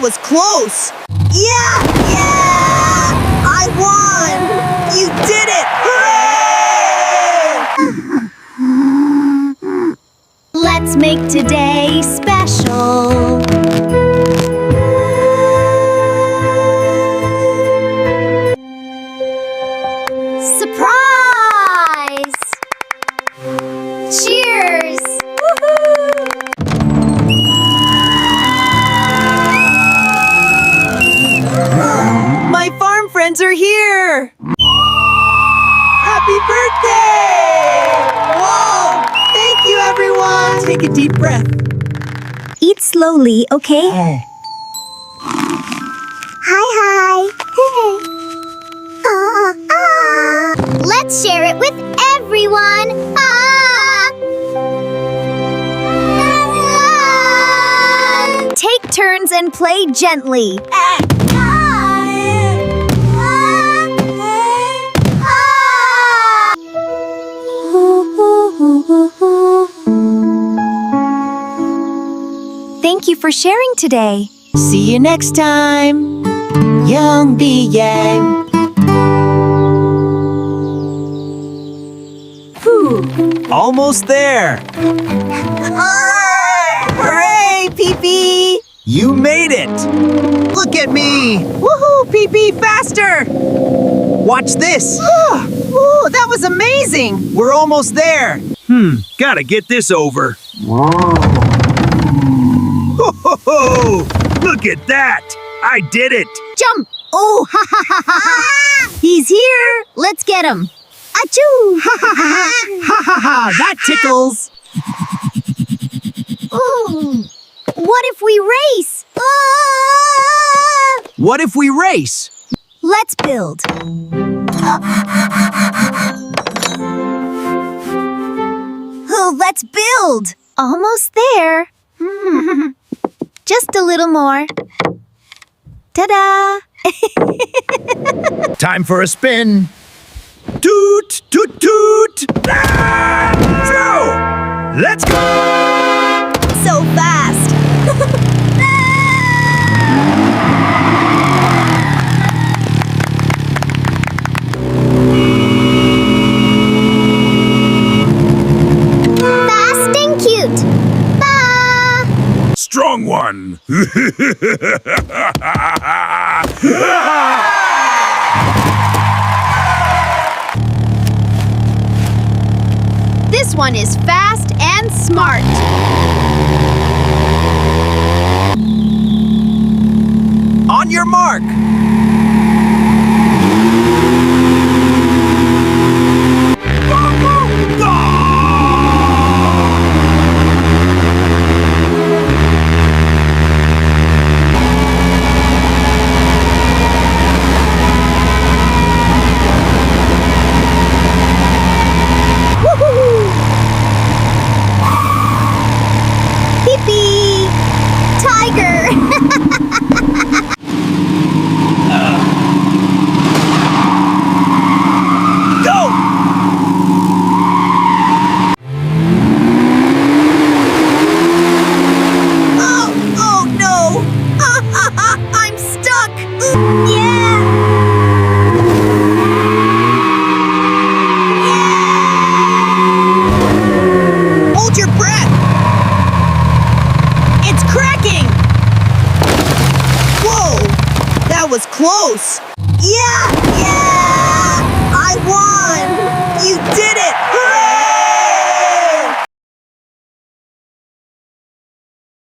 That was close! Yeah! I won! You did it! Hooray! Let's make today special. Surprise! Cheers! My farm friends are here! Happy birthday! Whoa! Thank you, everyone! Take a deep breath. Eat slowly, okay? Hi. Let's share it with everyone. Take turns and play gently. Thank you for sharing today. See you next time! Young Bee Yang! Almost there! Hooray, Pee-Pee! You made it! Look at me! Woohoo, Pee-Pee, faster! Watch this! Ooh, that was amazing! We're almost there! Gotta get this over. Ho, ho, ho! Look at that! I did it! Jump! Oh, ha ha ha ha ha! He's here! Let's get him! Achoo! Ha ha ha! Ha ha ha! That tickles! Ooh. What if we race? Ah! What if we race? Let's build. Oh, let's build! Almost there. Just a little more. Ta-da! Time for a spin. Toot, toot, toot! Ah! So, let's go! So fast! Fast and cute! Ba! Strong one! This one is fast and smart. On your mark! Pee-pee! Tiger! Go! Oh no! I'm stuck! Yeah! Hold your breath! It's cracking! Whoa! That was close! Yeah!